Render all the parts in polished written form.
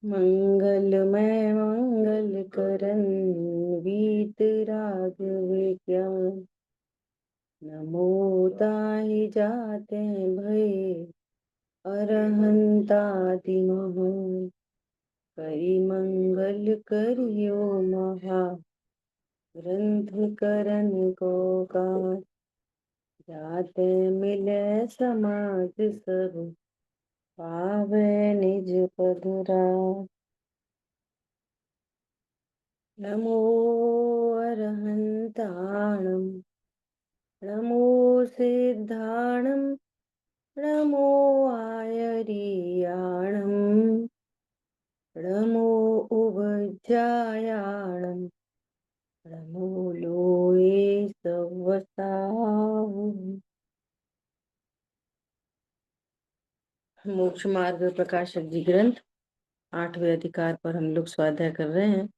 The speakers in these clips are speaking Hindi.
मंगलमय मंगल करन वीत राघव ज्ञान। नमो ताहि जाते भय अरहंताति महान। करि मंगल करियो महा ग्रंथ करन को काज। जाते मिले समाज सब पावे निज पद राज। नमो अरहंताणं नमो सिद्धाणं नमो आयर्याणं नमो उभयजायाणं नमो लोये सवसावुं। मोक्ष मार्ग प्रकाशक जी ग्रंथ 8वें अधिकार पर हम लोग स्वाध्याय कर रहे हैं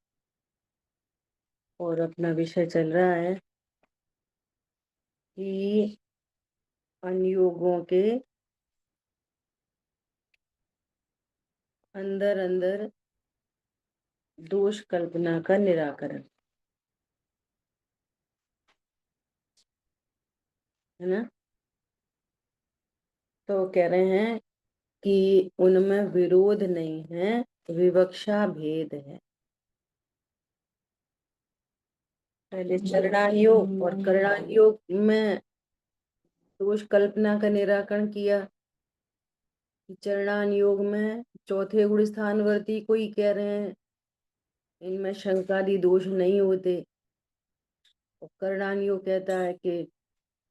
और अपना विषय चल रहा है कि अनुयोगों के अंदर अंदर दोष कल्पना का निराकरण, है ना। तो कह रहे हैं कि उनमें विरोध नहीं है, विवक्षा भेद है। पहले चरणान योग और करणान योग में दोष कल्पना का निराकरण किया। चरणान योग में चौथे गुण स्थानवर्ती को ही कह रहे हैं इनमें शंकादि दोष नहीं होते। और करणान योग कहता है कि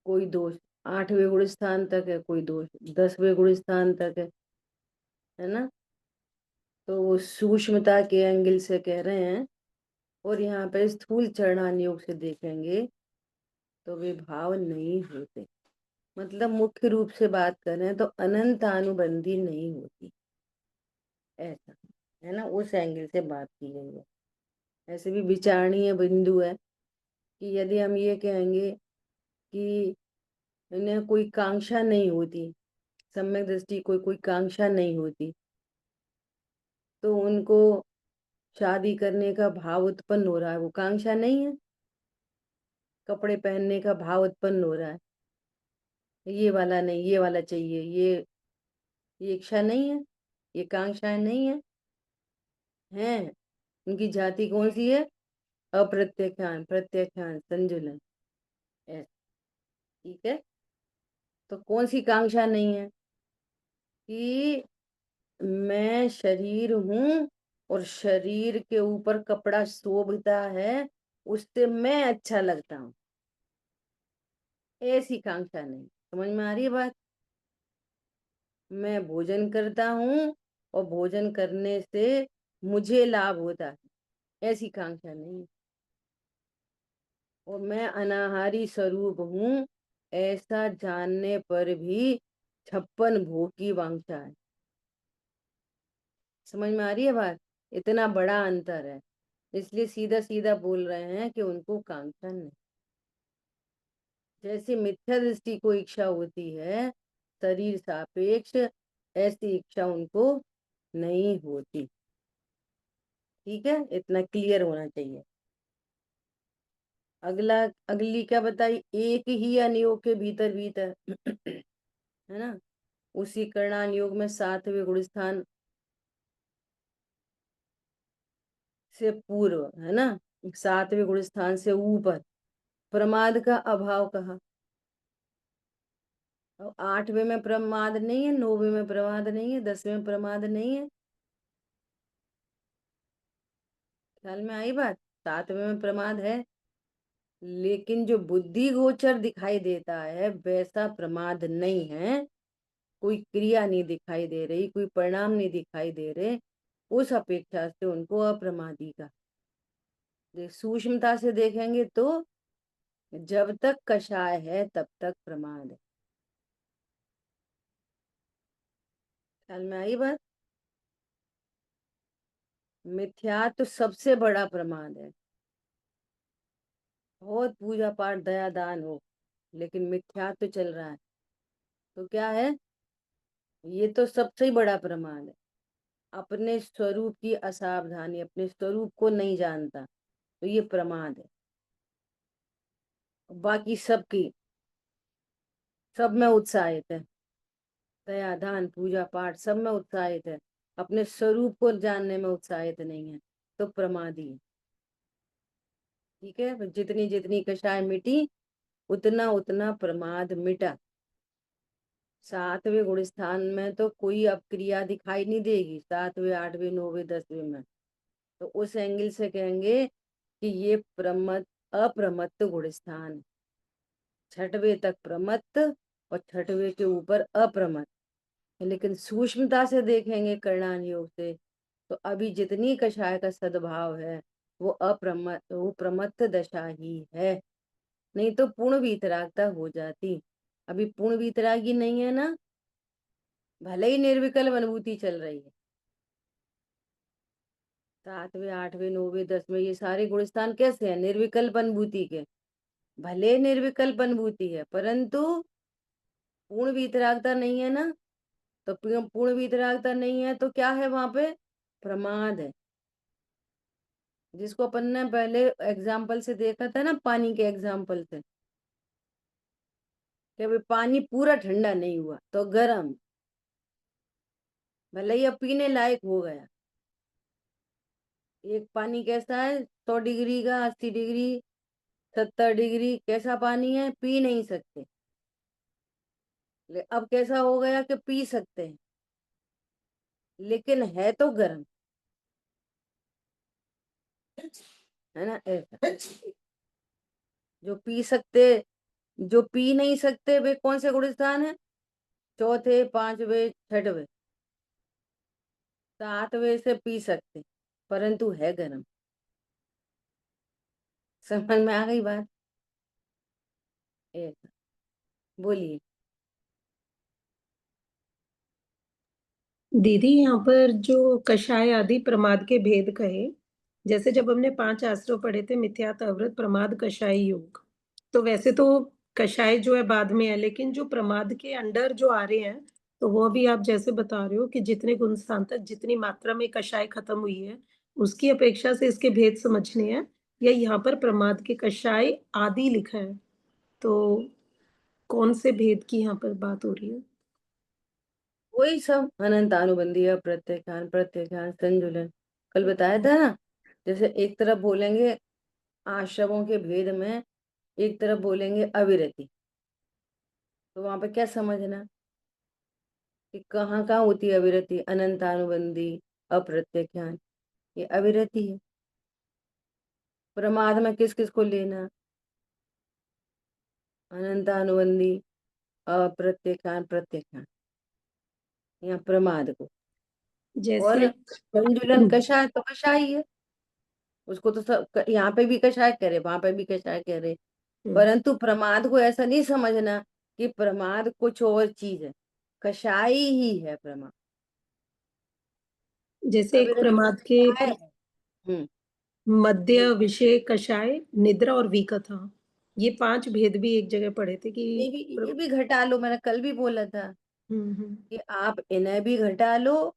कोई दोष 8वें गुण स्थान तक है, कोई दोष 10वें गुण स्थान तक है ना। तो वो सूक्ष्मता के एंगल से कह रहे हैं। और यहाँ पे स्थूल चरणान योग से देखेंगे तो वे भाव नहीं होते। मतलब मुख्य रूप से बात करें तो अनंत अनुबंधी नहीं होती, ऐसा है ना। उस एंगल से बात की गई है। ऐसे भी विचारणीय बिंदु है कि यदि हम ये कहेंगे कि इन्हें कोई कांक्षा नहीं होती, सम्यक दृष्टि कोई कांक्षा नहीं होती, तो उनको शादी करने का भाव उत्पन्न हो रहा है, वो कांक्षा नहीं है। कपड़े पहनने का भाव उत्पन्न हो रहा है, ये वाला नहीं, ये वाला चाहिए, ये इच्छा नहीं है, ये कांक्षाएं नहीं है। हैं, उनकी जाति कौन सी है? अप्रत्याख्यान, प्रत्याख्यान, संजुलन, ऐसा। ठीक है। तो कौन सी कांक्षा नहीं है? कि मैं शरीर हूं और शरीर के ऊपर कपड़ा शोभता है, उससे मैं अच्छा लगता हूं, ऐसी कांक्षा नहीं। समझ में आ रही है बात? मैं भोजन करता हूं और भोजन करने से मुझे लाभ होता है, ऐसी कांक्षा नहीं। और मैं अनाहारी स्वरूप हूं, ऐसा जानने पर भी 56 भोग की वांछा है। समझ में आ रही है बात? इतना बड़ा अंतर है, इसलिए सीधा सीधा बोल रहे हैं कि उनको कांक्षा नहीं। जैसे मिथ्या दृष्टि को इच्छा होती है शरीर सापेक्ष, ऐसी इच्छा उनको नहीं होती। ठीक है, इतना क्लियर होना चाहिए। अगला, अगली क्या बताई? एक ही अनियोग के भीतर भीतर है ना। उसी करणान योग में 7वें गुण स्थान से पूर्व, है ना, 7वें गुण स्थान से ऊपर प्रमाद का अभाव कहा। और 8वें में प्रमाद नहीं है, 9वें में प्रमाद नहीं है, 10वें में प्रमाद नहीं है। ख्याल में आई बात? 7वें में प्रमाद है, लेकिन जो बुद्धि गोचर दिखाई देता है वैसा प्रमाद नहीं है। कोई क्रिया नहीं दिखाई दे रही, कोई परिणाम नहीं दिखाई दे रहे, उस अपेक्षा से उनको अप्रमादी का। सूक्ष्मता से देखेंगे तो जब तक कषाय है तब तक प्रमाद है। ख्याल में आई बात? मिथ्या तो सबसे बड़ा प्रमाद है। बहुत पूजा पाठ दया दान हो, लेकिन मिथ्या तो चल रहा है, तो क्या है? ये तो सबसे बड़ा प्रमाद है। अपने स्वरूप की असावधानी, अपने स्वरूप को नहीं जानता, तो ये प्रमाद है। बाकी सबकी सब में उत्साहित है, दया दान पूजा पाठ सब में उत्साहित है, अपने स्वरूप को जानने में उत्साहित नहीं है, तो प्रमादी है। ठीक है, जितनी जितनी कषाय मिटी उतना उतना प्रमाद मिटा। सातवें गुण स्थान में तो कोई अब क्रिया दिखाई नहीं देगी, सातवें आठवें नौवें दसवें में, तो उस एंगल से कहेंगे कि ये प्रमत अप्रमत्त गुण स्थान। छठवें तक प्रमत्त और छठवें के ऊपर अप्रमत्त, लेकिन सूक्ष्मता से देखेंगे करणान योग से, तो अभी जितनी कषाय का सद्भाव है वो वो प्रमत्त दशा ही है, नहीं तो पूर्ण वीतरागता हो जाती। अभी पूर्ण वीतरागी नहीं है ना, भले ही निर्विकल्प अनुभूति चल रही है। सातवें आठवें नौवें दसवें ये सारे गुण स्थान कैसे हैं? निर्विकल्प अनुभूति के। भले निर्विकल्प अनुभूति है, परंतु पूर्ण वीतरागता नहीं है ना, तो पूर्ण वीतरागता नहीं है तो क्या है वहां पे? प्रमाद है। जिसको अपन ने पहले एग्जाम्पल से देखा था ना, पानी के एग्जाम्पल से, कि भाई पानी पूरा ठंडा नहीं हुआ तो गर्म, भले ही अब पीने लायक हो गया। एक पानी कैसा है? 100 डिग्री का, 80 डिग्री, 70 डिग्री, कैसा पानी है? पी नहीं सकते। अब कैसा हो गया कि पी सकते हैं, लेकिन है तो गर्म, है ना? ऐसा जो पी सकते, जो पी नहीं सकते वे कौन से गुण स्थान है? चौथे पांचवे छठवे, सातवें से पी सकते परंतु है गर्म। समझ में आ गई बात? ऐसा बोलिए। दीदी, यहाँ पर जो कषाय आदि प्रमाद के भेद कहे, जैसे जब हमने 5 आश्रय पढ़े थे, मिथ्यात, अवृत, प्रमाद, कषाय योग, तो वैसे तो कषाय जो है बाद में है, लेकिन जो प्रमाद के अंडर जो आ रहे हैं, तो वो भी आप जैसे बता रहे हो कि जितने गुण स्थान तक जितनी मात्रा में कषाय खत्म हुई है, उसकी अपेक्षा से इसके भेद समझने हैं, या यहाँ पर प्रमाद के कषाय आदि लिखा है, तो कौन से भेद की यहाँ पर बात हो रही है? वही सब अनंत अनुबंधी, प्रत्याख्यान प्रत्याख्यान संजुलन, कल बताया था ना। जैसे एक तरफ बोलेंगे आश्रमों के भेद में, एक तरफ बोलेंगे अविरति, तो वहां पे क्या समझना कि कहाँ कहाँ होती है अविरति? अनंत अनुबंधी, अप्रत्याख्यान, ये अविरति है। प्रमाद में किस किस को लेना? अनंत अनुबंधी, अप्रत्याख्यान प्रत्याख्यान, या प्रमाद को। और जैसे संजुलन कषाय तो कषाय ही है, उसको तो सब यहाँ पे भी कषाय कह रहे, वहां पे भी कषाय कह रहे, परंतु प्रमाद को ऐसा नहीं समझना कि प्रमाद कुछ और चीज है, कषाय ही है प्रमाद। जैसे एक अविरति प्रमाद के कषाय है। मध्य, बोलिए। विषय, कषाय, निद्रा और विकथा, ये 5 भेद भी एक जगह पढ़े थे कि ये भी घटा लो, मैंने कल भी बोला था हम्म। कि आप इन्हें भी घटा लो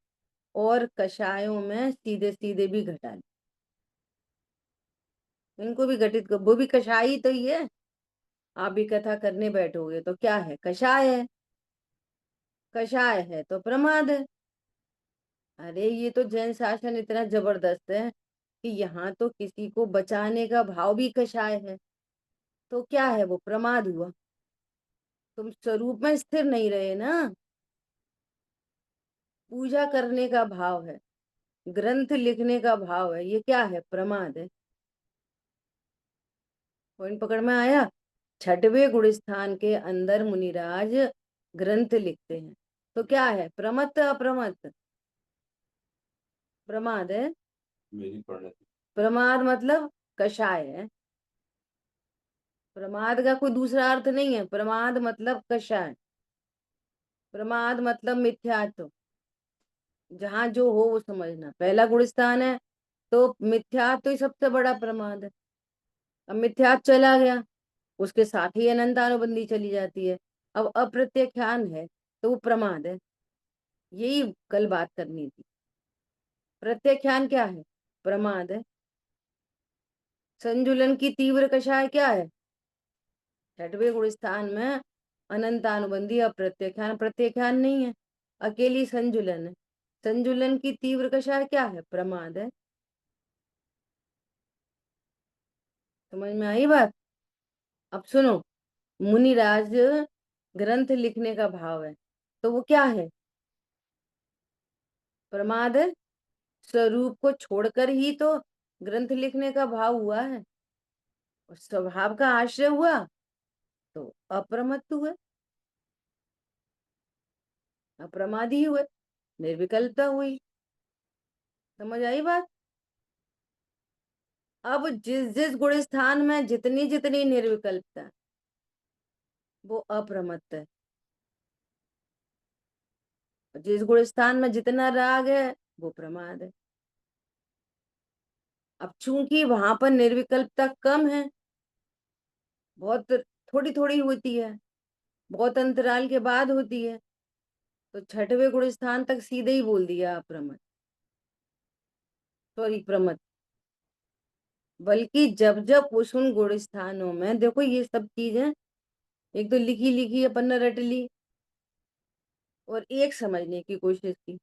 और कषायों में सीधे सीधे भी घटा लो, इनको भी घटित कर, वो भी कषाय ही तो ही है। आप भी कथा करने बैठोगे तो क्या है? कषाय है, कषाय है तो प्रमाद है। अरे ये तो जैन शासन इतना जबरदस्त है कि यहाँ तो किसी को बचाने का भाव भी कषाय है, तो क्या है? वो प्रमाद हुआ। तुम स्वरूप में स्थिर नहीं रहे ना, पूजा करने का भाव है, ग्रंथ लिखने का भाव है, ये क्या है? प्रमाद है। पॉइंट पकड़ में आया? छठवें गुण स्थान के अंदर मुनिराज ग्रंथ लिखते हैं, तो क्या है? प्रमत्त अप्रमत्त? प्रमाद है। प्रमाद मतलब कषाय है, प्रमाद का कोई दूसरा अर्थ नहीं है, प्रमाद मतलब कषाय, प्रमाद मतलब मिथ्यात्व। जहां जो हो वो समझना। पहला गुण स्थान है तो मिथ्यात्व ही सबसे बड़ा प्रमाद है। अब मिथ्यात्व चला गया, उसके साथ ही अनंतानुबंधी चली जाती है। अब अप्रत्याख्यान है तो वो प्रमाद है। यही कल बात करनी थी। प्रत्याख्यान क्या है? प्रमाद है। संजुलन की तीव्र कषाय क्या है? छठवें गुण स्थान में अनंतानुबंधी अप्रत्याख्यान, प्रत्याख्यान नहीं है, अकेली संजुलन है। संजुलन की तीव्र कषाय क्या है? प्रमाद है। समझ में आई बात? अब सुनो, मुनिराज ग्रंथ लिखने का भाव है, तो वो क्या है? प्रमाद है। स्वरूप को छोड़कर ही तो ग्रंथ लिखने का भाव हुआ है, और स्वभाव का आश्रय हुआ तो अप्रमत्त हुए, अप्रमादी हुए, निर्विकल्पता हुई। समझ आई बात? अब जिस जिस गुण स्थान में जितनी जितनी निर्विकल्पता है, वो अप्रमत्त है। जिस गुण स्थान में जितना राग है, वो प्रमाद है। अब चूंकि वहां पर निर्विकल्पता कम है, बहुत थोड़ी थोड़ी होती है, बहुत अंतराल के बाद होती है, तो छठवें गुण स्थान तक सीधे ही बोल दिया अप्रमत्त, सॉरी प्रमत्त। बल्कि जब जब उस उन गुण स्थानों में देखो, ये सब चीजें एक तो लिखी लिखी अपन ने रट ली, और एक समझने की कोशिश की।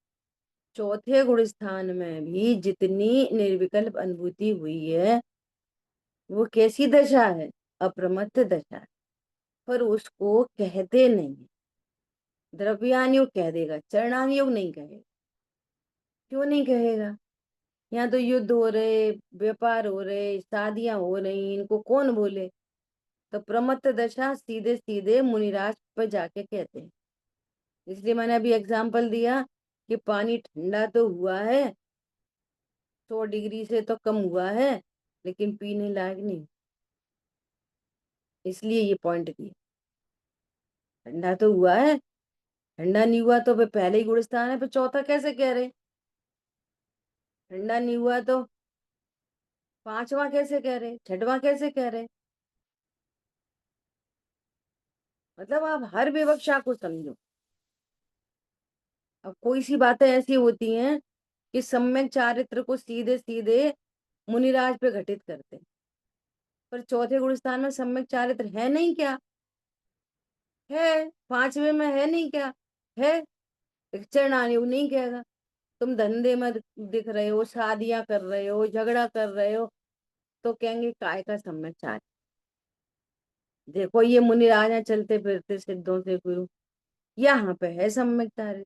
चौथे गुण स्थान में भी जितनी निर्विकल्प अनुभूति हुई है, वो कैसी दशा है? अप्रमत्त दशा है। पर उसको कहते नहीं है। द्रव्यानुयोग कह देगा, चरणानुयोग नहीं कहेगा। क्यों नहीं कहेगा? यहाँ तो युद्ध हो रहे, व्यापार हो रहे, शादियां हो रही, इनको कौन बोले? तो प्रमत्त दशा सीधे सीधे मुनिराज पर जाके कहते हैं। इसलिए मैंने अभी एग्जाम्पल दिया कि पानी ठंडा तो हुआ है, 100 डिग्री से तो कम हुआ है, लेकिन पीने लायक नहीं। इसलिए ये पॉइंट दिया। ठंडा तो हुआ है, ठंडा नहीं हुआ तो वे पहले ही गुड़स्तान है, फिर चौथा कैसे कह रहे? ठंडा नहीं हुआ तो पांचवा कैसे कह रहे, छठवां कैसे कह रहे? मतलब आप हर विवक्षा को समझो। अब कोई सी बातें ऐसी होती हैं कि सम्यक चारित्र को सीधे सीधे मुनिराज पे घटित करते हैं, पर चौथे गुण स्थान में सम्यक चारित्र है नहीं क्या? है। पांचवे में है नहीं क्या? है। चरणानुयोग नहीं कहेगा। तुम धंधे में दिख रहे हो, शादियां कर रहे हो, झगड़ा कर रहे हो, तो कहेंगे काय का सम्यक चारित्र? देखो ये मुनिराज हैं चलते फिरते सिद्धों से गुरु, यहाँ पे है सम्यक चारित्र।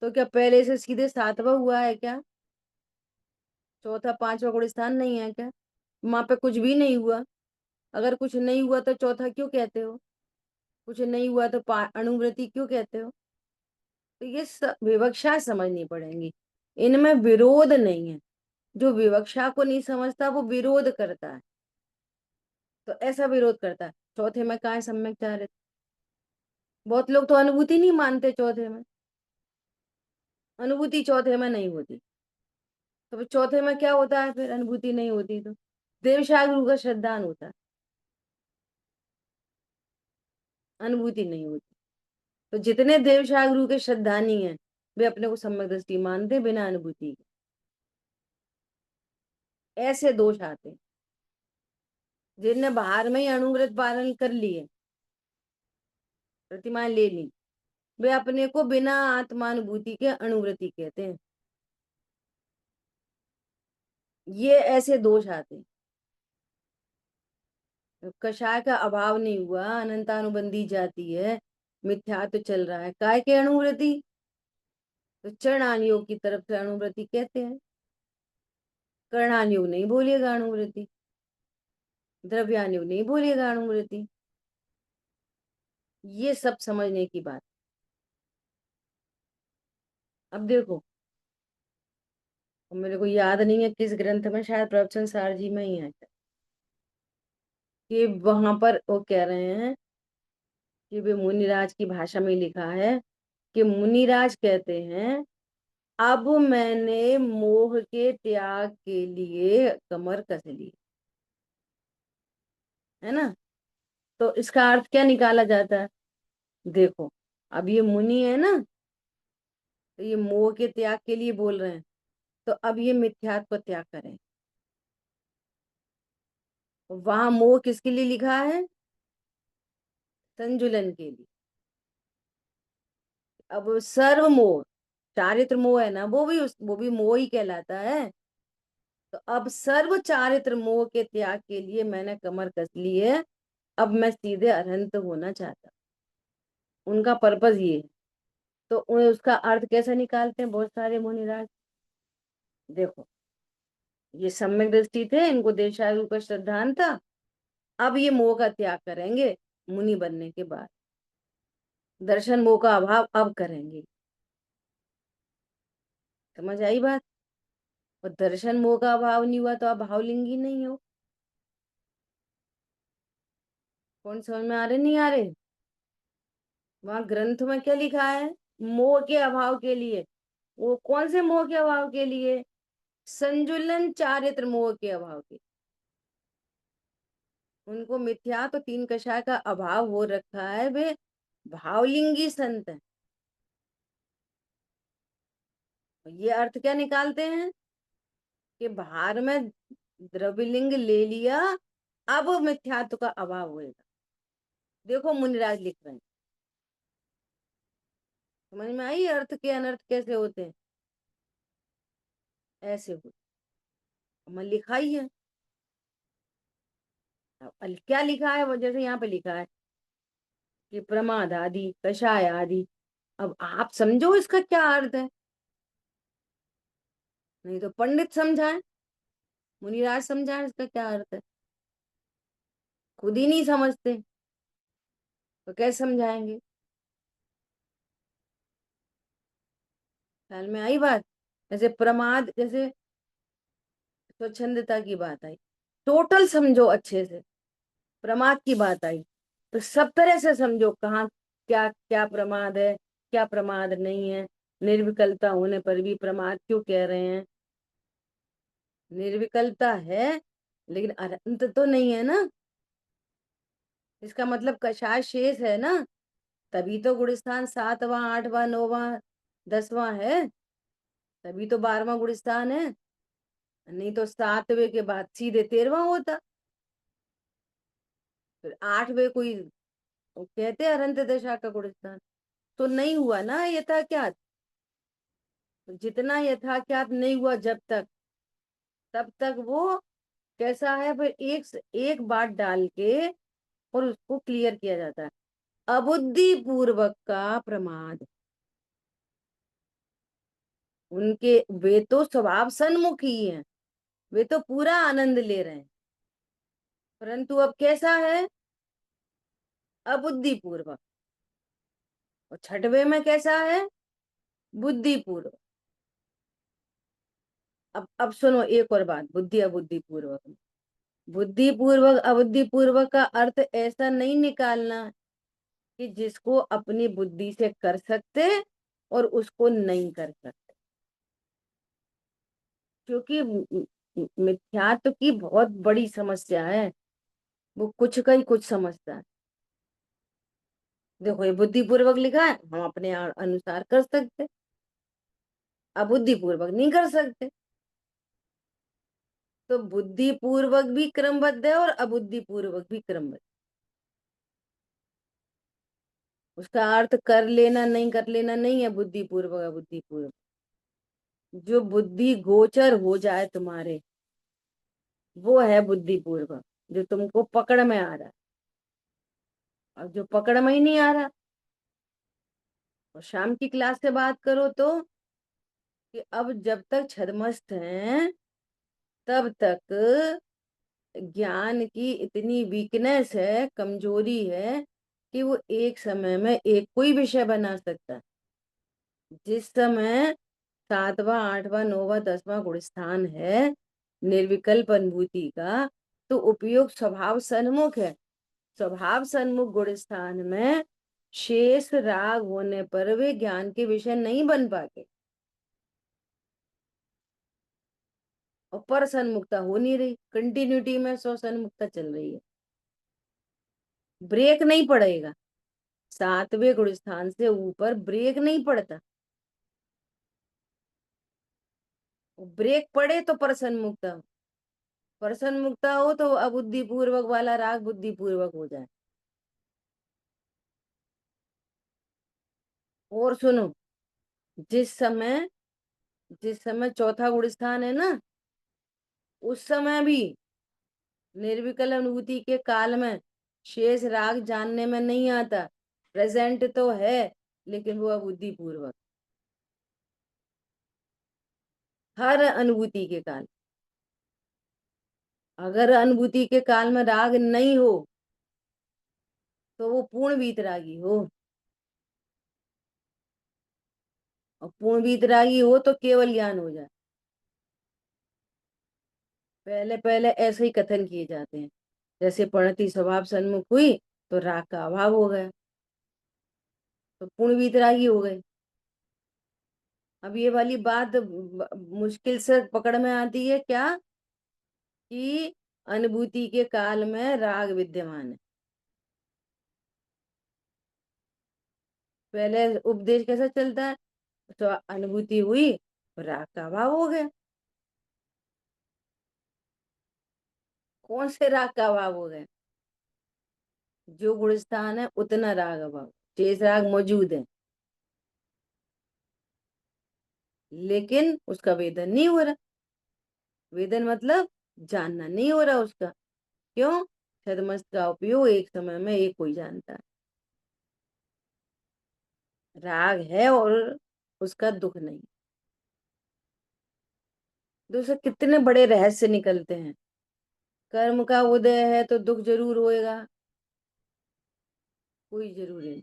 तो क्या पहले से सीधे सातवां हुआ है क्या? चौथा पांचवा गुण स्थान नहीं है क्या? वहां पे कुछ भी नहीं हुआ। अगर कुछ नहीं हुआ तो चौथा क्यों कहते हो? कुछ नहीं हुआ तो अणुव्रति क्यों कहते हो? तो ये विवक्षा समझनी पड़ेगी। इनमें विरोध नहीं है। जो विवक्षा को नहीं समझता वो विरोध करता है। तो ऐसा विरोध करता है, चौथे में कहाँ है सम्यक चारित्र? बहुत लोग तो अनुभूति नहीं मानते चौथे में। अनुभूति चौथे में नहीं होती, तो फिर चौथे में क्या होता है? फिर अनुभूति नहीं होती तो देवशाग गुरु का श्रद्धान होता है, अनुभूति नहीं होती। तो जितने देवशाग गुरु के श्रद्धानी हैं, वे अपने को सम्यक दृष्टि मानते बिना अनुभूति के। ऐसे दोष आते हैं जिनने बाहर में ही अणुव्रत पालन कर लिए, प्रतिमाएं ले ली, वे अपने को बिना आत्मानुभूति के अणुव्रति कहते हैं। ये ऐसे दोष आते हैं। कषाय का अभाव नहीं हुआ, अनंतानुबंधी जाती है, मिथ्यात्व चल रहा है, काय के अणुव्रति? तो चरणानुयोग की तरफ से अणुव्रति कहते हैं। कर्णानुयोग नहीं बोलिएगा अणुव्रति, द्रव्यानुयोग नहीं बोलिएगा अणुव्रति। ये सब समझने की बात। अब देखो, मेरे को याद नहीं है किस ग्रंथ में, शायद प्रवचन सार जी में ही है कि वहां पर वो कह रहे हैं कि वे मुनिराज की भाषा में लिखा है कि मुनिराज कहते हैं, अब मैंने मोह के त्याग के लिए कमर कस ली। है ना? तो इसका अर्थ क्या निकाला जाता है? देखो, अब ये मुनि है ना, तो ये मोह के त्याग के लिए बोल रहे हैं। तो अब ये मिथ्यात्व को त्याग करें। वहां मोह किसके लिए लिखा है? संजुलन के लिए। अब सर्व मोह, चारित्र मोह है ना, वो भी मोह ही कहलाता है। तो अब सर्व चारित्र मोह के त्याग के लिए मैंने कमर कस ली है। अब मैं सीधे अरहंत होना चाहता। उनका पर्पस ये है। तो उसका अर्थ कैसे निकालते हैं बहुत सारे मुनिराज? देखो, ये सम्यक दृष्टि थे, इनको देशायु का श्रद्धांत था। अब ये मोह का त्याग करेंगे मुनि बनने के बाद। दर्शन मोह का अभाव अब करेंगे। समझ आई बात? और दर्शन मोह का अभाव नहीं हुआ तो आप भावलिंगी नहीं हो। कौन समझ में आ रहे नहीं आ रहे? वहां ग्रंथ में क्या लिखा है? मोह के अभाव के लिए। वो कौन से मोह के अभाव के लिए? संजुलन चारित्र मोह के अभाव के। उनको मिथ्या तो तीन कषाय का अभाव हो रखा है, वे भावलिंगी संत है। ये अर्थ क्या निकालते हैं कि बाहर में द्रव्यलिंग ले लिया, अब मिथ्यात्व का अभाव होएगा। देखो मुनिराज लिख रहे हैं। समझ में आई अर्थ के अनर्थ कैसे होते हैं? ऐसे हो। मैं लिखा ही है। अब क्या लिखा है? वो जैसे यहाँ पे लिखा है कि प्रमाद आदि कषाय आदि। अब आप समझो इसका क्या अर्थ है। नहीं तो पंडित समझाए, मुनिराज समझाए इसका क्या अर्थ है। खुद ही नहीं समझते तो कैसे समझाएंगे? ख्याल में आई बात? जैसे प्रमाद, जैसे स्वच्छंदता की बात आई, टोटल समझो अच्छे से। प्रमाद की बात आई तो सब तरह से समझो, कहाँ क्या क्या प्रमाद है, क्या प्रमाद नहीं है। निर्विकलता होने पर भी प्रमाद क्यों कह रहे हैं? निर्विकलता है लेकिन अनंत तो नहीं है ना। इसका मतलब कषाय शेष है ना, तभी तो गुणस्थान सातवां आठवां नौवां 10वां है। तभी तो 12वां गुणस्थान है। नहीं तो 7वें के बाद सीधे 13वां होता। फिर 8वें कोई वो कहते हैं अरंत दशा का गुणस्थान। तो नहीं हुआ ना यथा क्या। तो जितना यथाख्यात नहीं हुआ जब तक, तब तक वो कैसा है? फिर एक एक बात डाल के और उसको क्लियर किया जाता है। अबुद्धि पूर्वक का प्रमाद। उनके वे तो स्वभाव सन्मुख ही हैं, वे तो पूरा आनंद ले रहे हैं, परंतु अब कैसा है? अबुद्धि पूर्वक। और छठवे में कैसा है? बुद्धि पूर्वक। अब सुनो एक और बात, बुद्धि अबुद्धि पूर्वक। बुद्धि पूर्वक अबुद्धि पूर्वक का अर्थ ऐसा नहीं निकालना कि जिसको अपनी बुद्धि से कर सकते और उसको नहीं कर सकते। क्योंकि मिथ्यात्व की बहुत बड़ी समस्या है। वो कुछ का ही कुछ समझता है। देखो ये बुद्धि पूर्वक लिखा है, हम अपने अनुसार कर सकते, अबुद्धि पूर्वक नहीं कर सकते। तो बुद्धि पूर्वक भी क्रमबद्ध है और अबुद्धि पूर्वक भी क्रमबद्ध। उसका अर्थ कर लेना नहीं कर लेना नहीं है बुद्धि पूर्वक अबुद्धि पूर्वक। जो बुद्धि गोचर हो जाए तुम्हारे, वो है बुद्धि पूर्वक, जो तुमको पकड़ में आ रहा है। और जो पकड़ में ही नहीं आ रहा, और शाम की क्लास से बात करो तो कि अब जब तक छदमस्त हैं तब तक ज्ञान की इतनी वीकनेस है, कमजोरी है कि वो एक समय में एक कोई विषय बना सकता है। जिस समय 7वां 8वां 9वां 10वां गुणस्थान है निर्विकल्प अनुभूति का, तो उपयोग स्वभाव सन्मुख है। स्वभाव सन्मुख गुणस्थान में शेष राग होने पर वे ज्ञान के विषय नहीं बन पाते। और पर सन्मुखता हो नहीं रही, कंटिन्यूटी में स्व सन्मुखता चल रही है। ब्रेक नहीं पड़ेगा, 7वें गुणस्थान से ऊपर ब्रेक नहीं पड़ता। ब्रेक पड़े तो प्रसन्न मुक्ता हो, प्रसन्न मुक्ता हो तो अबुद्धि पूर्वक वाला राग बुद्धि पूर्वक हो जाए। और सुनो, जिस समय जिस समय चौथा गुण स्थान है ना, उस समय भी निर्विकल्प अनुभूति के काल में शेष राग जानने में नहीं आता, प्रेजेंट तो है लेकिन वो अबुद्धि पूर्वक। हर अनुभूति के काल, अगर अनुभूति के काल में राग नहीं हो तो वो पूर्ण वीतरागी हो, और पूर्ण वीतरागी हो तो केवल ज्ञान हो जाए। पहले पहले ऐसे ही कथन किए जाते हैं, जैसे प्रणति स्वभाव सन्मुख हुई तो राग का अभाव हो गया, तो पूर्ण वीतरागी हो गई। अब ये वाली बात मुश्किल से पकड़ में आती है क्या, कि अनुभूति के काल में राग विद्यमान है। पहले उपदेश कैसा चलता है, तो अनुभूति हुई और राग का अभाव हो गया। कौन से राग का अभाव हो गया, जो गुण स्थान है उतना राग अभाव, शेष राग मौजूद है लेकिन उसका वेदन नहीं हो रहा। वेदन मतलब जानना नहीं हो रहा उसका। क्यों? छदमस्त का उपयोग एक समय में एक कोई जानता है। राग है और उसका दुख नहीं। दूसरे कितने बड़े रहस्य निकलते हैं। कर्म का उदय है तो दुख जरूर होएगा, कोई जरूरी नहीं।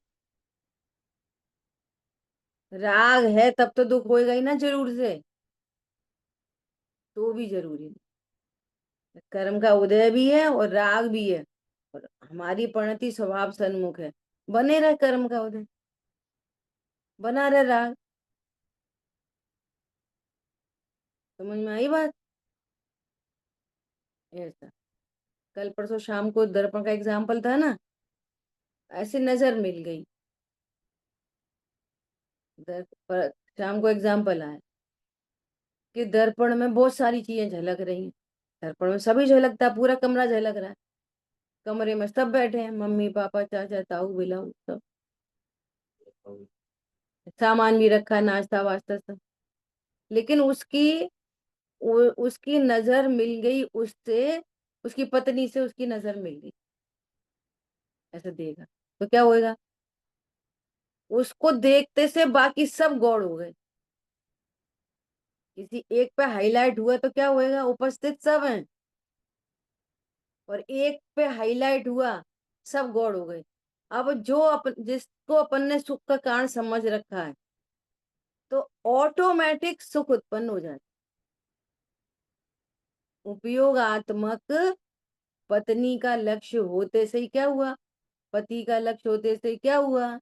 राग है तब तो दुख होएगा ही ना जरूर से, तो भी जरूरी नहीं। कर्म का उदय भी है और राग भी है, और हमारी परिणति स्वभाव सन्मुख है। बने रहे कर्म का उदय, बना रहे राग। समझ में आई बात? ऐसा कल परसों शाम को दर्पण का एग्जाम्पल था ना, ऐसे नजर मिल गई। शाम को एग्जाम्पल आया कि दर्पण में बहुत सारी चीजें झलक रही हैं। दर्पण में सभी झलकता, पूरा कमरा झलक रहा है। कमरे में सब बैठे हैं, मम्मी पापा चाचा ताऊ बिलाऊ सब, सामान भी रखा, नाश्ता वास्ता सब। लेकिन उसकी नजर मिल गई उससे, उसकी पत्नी से उसकी नजर मिल गई। ऐसा देखा तो क्या होएगा, उसको देखते से बाकी सब गौड़ हो गए। किसी एक पे हाईलाइट हुआ तो क्या होएगा, उपस्थित सब हैं, और एक पे हाईलाइट हुआ सब गौड़ हो गए। अब जिसको अपन ने सुख का कारण समझ रखा है, तो ऑटोमेटिक सुख उत्पन्न हो जाए। उपयोगात्मक पत्नी का लक्ष्य होते से ही क्या हुआ, पति का लक्ष्य होते से ही क्या हुआ,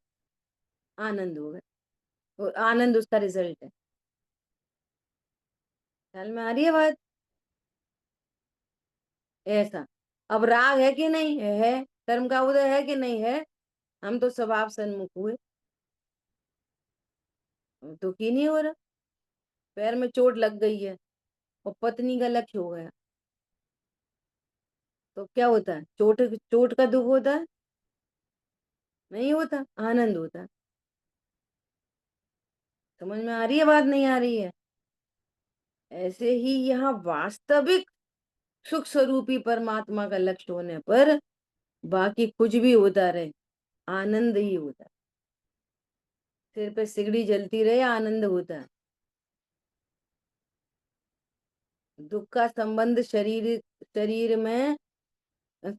आनंद हो गया। और आनंद उसका रिजल्ट है। ख्याल में आ रही है बात? ऐसा। अब राग है कि नहीं है, कर्म का उदय है कि नहीं है, हम तो स्वभाव सन्मुख हुए, दुखी नहीं हो रहा। पैर में चोट लग गई है और पत्नी का लक्ष्य हो गया, तो क्या होता है, चोट चोट का दुख होता है? नहीं होता, आनंद होता है। समझ में आ रही है बात, नहीं आ रही है? ऐसे ही यहाँ वास्तविक सुख स्वरूपी परमात्मा का लक्ष्य होने पर बाकी कुछ भी होता रहे, आनंद ही होता है। सिर पे सिगड़ी जलती रहे, आनंद होता है। दुख का संबंध शरीर शरीर में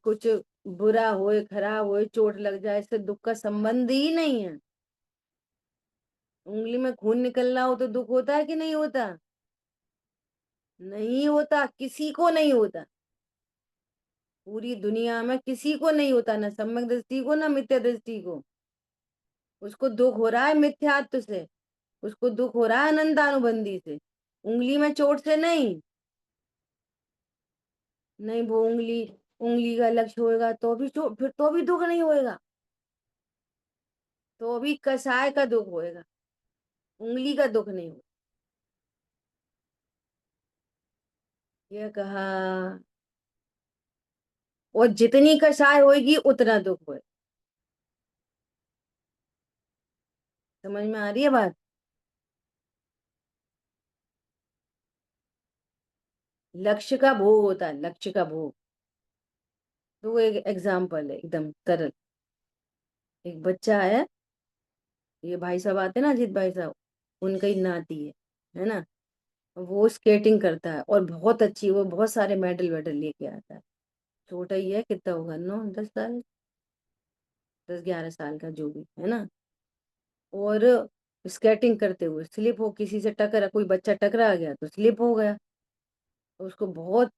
कुछ बुरा होए, खराब होए, चोट लग जाए, इससे दुख का संबंध ही नहीं है। उंगली में खून निकलना हो तो दुख होता है कि नहीं होता? नहीं होता, किसी को नहीं होता। पूरी दुनिया में किसी को नहीं होता, ना सम्यक दृष्टि को ना मिथ्या दृष्टि को। उसको दुख हो रहा है मिथ्यात्व से, उसको दुख हो रहा है अनंतानुबंधी से, उंगली में चोट से नहीं। नहीं, वो उंगली उंगली का लक्ष्य होएगा तो भी फिर तो भी दुख नहीं होएगा, तो भी कसाय का दुख होएगा, उंगली का दुख नहीं होगा। ये कहा, और जितनी कषाय होगी उतना दुख होए। समझ में आ रही है बात? लक्ष्य का भोग होता है, लक्ष्य का भोग। तो वो एक एग्जाम्पल है एकदम सरल। एक बच्चा है, ये भाई साहब आते ना, अजीत भाई साहब, उनका ही नाती है ना। वो स्केटिंग करता है और बहुत अच्छी, वो बहुत सारे मेडल वेडल लेके आता है। छोटा ही है, कितना होगा, 9 10 साल, 10 11 साल का जो भी है ना। और स्केटिंग करते हुए स्लिप हो, किसी से टकरा, कोई बच्चा टकरा गया तो स्लिप हो गया। तो उसको बहुत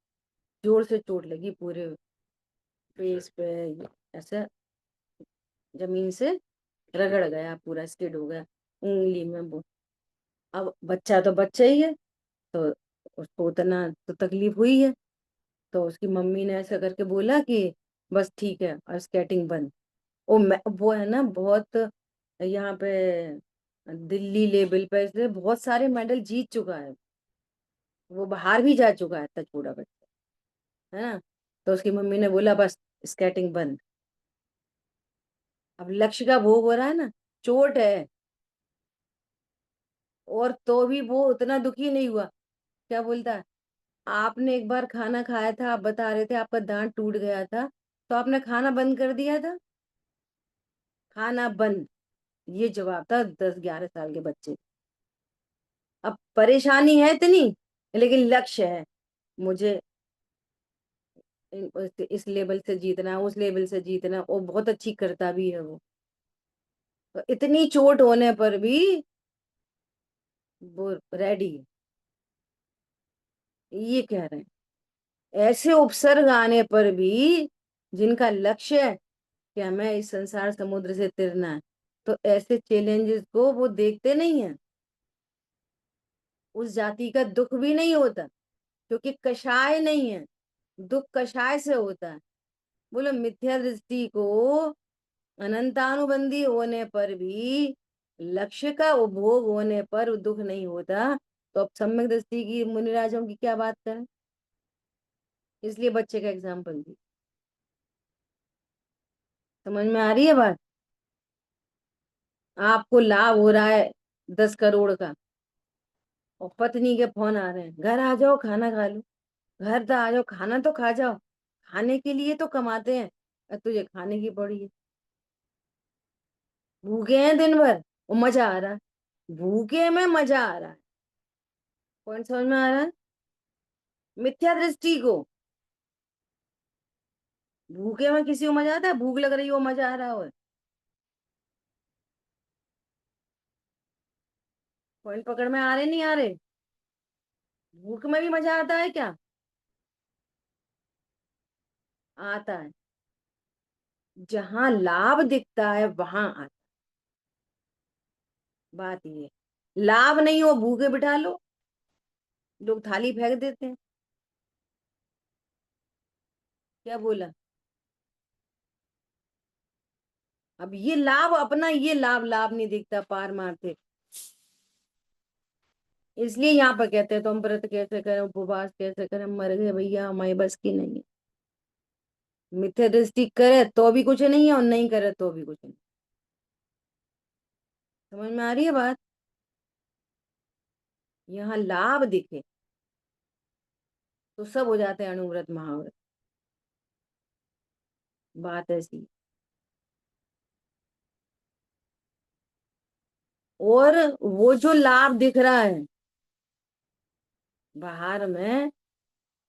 जोर से चोट लगी, पूरे फेस पे, ऐसे जमीन से रगड़ गया, पूरा स्किड हो गया उंगली में वो। अब बच्चा तो बच्चा ही है, तो उसको उतना तो तकलीफ हुई है। तो उसकी मम्मी ने ऐसा करके बोला कि बस ठीक है, और स्केटिंग बंद। वो है ना बहुत, यहाँ पे दिल्ली लेवल पे से बहुत सारे मेडल जीत चुका है। वो बाहर भी जा चुका है, इतना छोटा बच्चा है ना। तो उसकी मम्मी ने बोला बस स्केटिंग बंद। अब लक्ष्य का भोग हो रहा है ना, चोट है, और तो भी वो उतना दुखी नहीं हुआ। क्या बोलता है, आपने एक बार खाना खाया था, आप बता रहे थे आपका दांत टूट गया था, तो आपने खाना बंद कर दिया था। खाना बंद, ये जवाब था 10 11 साल के बच्चे। अब परेशानी है इतनी, लेकिन लक्ष्य है, मुझे इस लेवल से जीतना, उस लेवल से जीतना, और बहुत अच्छी करता भी है वो। तो इतनी चोट होने पर भी वो रेडी है। ये कह रहे हैं, ऐसे उपसर्ग आने पर भी जिनका लक्ष्य है कि हमें इस संसार समुद्र से तिरना है, तो ऐसे चैलेंजेस को वो देखते नहीं है। उस जाति का दुख भी नहीं होता, क्योंकि कषाय नहीं है, दुख कषाय से होता है। बोलो, मिथ्या दृष्टि को अनंतानुबंधी होने पर भी, लक्ष्य का उपभोग होने पर दुख नहीं होता। तो अब सम्यक दृष्टि की मुनिराजों की क्या बात करें। इसलिए बच्चे का एग्जाम्पल दी। समझ में आ रही है बात? आपको लाभ हो रहा है 10 करोड़ का, और पत्नी के फोन आ रहे हैं, घर आ जाओ खाना खा लो। घर तो आ जाओ, खाना तो खा जाओ, खाने के लिए तो कमाते हैं, और तुझे खाने की पड़ी है। भूखे हैं दिन भर, वो मजा आ रहा है, भूखे में मजा आ रहा है। कौन समझ में आ रहा है? मिथ्या दृष्टि को। भूखे में किसी को मजा आता है? भूख लग रही हो, मजा आ रहा हो? पॉइंट पकड़ में आ रहे नहीं आ रहे? भूख में भी मजा आता है क्या? आता है। जहां लाभ दिखता है वहां आता। बात ये है। लाभ नहीं हो, भूखे बिठा लो, लोग थाली फेंक देते हैं। क्या बोला? अब ये लाभ अपना, ये लाभ लाभ नहीं दिखता, पार मारते। इसलिए यहाँ पर कहते हैं, तुम व्रत कैसे करें, उपवास कैसे करें, मर गए भैया, हमारी बस की नहीं है। मिथ्या दृष्टि करे तो भी कुछ नहीं है, और नहीं करे तो भी कुछ नहीं। समझ में आ रही है बात? यहाँ लाभ दिखे तो सब हो जाते हैं अनुव्रत महाव्रत। बात ऐसी। और वो जो लाभ दिख रहा है बाहर में,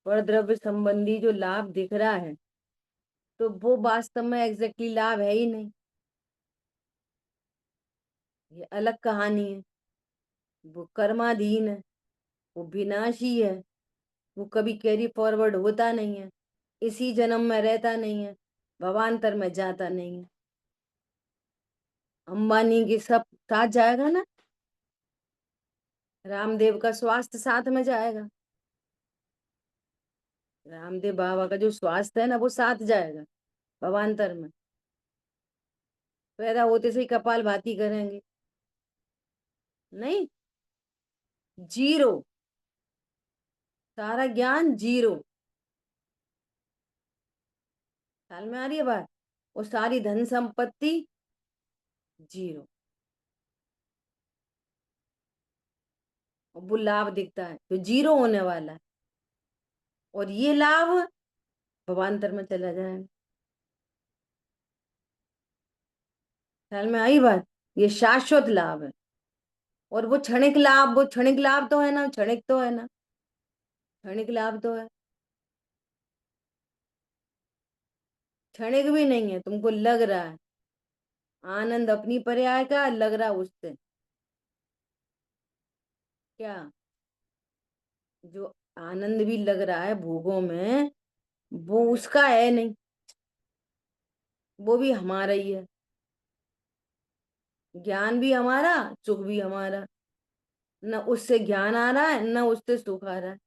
परद्रव्य संबंधी जो लाभ दिख रहा है, तो वो वास्तव में एग्जैक्टली लाभ है ही नहीं। ये अलग कहानी है। वो कर्माधीन है, वो विनाशी है, वो कभी कैरी फॉरवर्ड होता नहीं है, इसी जन्म में रहता नहीं है, भवांतर में जाता नहीं है। अंबानी के सब साथ जाएगा ना, रामदेव का स्वास्थ्य साथ में जाएगा। रामदेव बाबा का जो स्वास्थ्य है ना, वो साथ जाएगा भवांतर में। पैदा होते से ही कपाल भाती करेंगे? नहीं, जीरो। सारा ज्ञान जीरो। ख्याल में आ रही है बात? और सारी धन संपत्ति जीरो। और वो लाभ दिखता है तो जीरो होने वाला है, और ये लाभ भवांतर में चला जाएगा। ख्याल में आई बात? ये शाश्वत लाभ है। और वो क्षणिक लाभ, वो क्षणिक लाभ तो है ना, क्षणिक तो है ना, क्षणिक लाभ तो है। क्षणिक भी नहीं है, तुमको लग रहा है आनंद अपनी पर्याय का, लग रहा उससे। क्या? जो आनंद भी लग रहा है भोगों में, वो उसका है नहीं, वो भी हमारा ही है। ज्ञान भी हमारा, सुख भी हमारा। न उससे ज्ञान आ रहा है, न उससे सुख आ रहा है।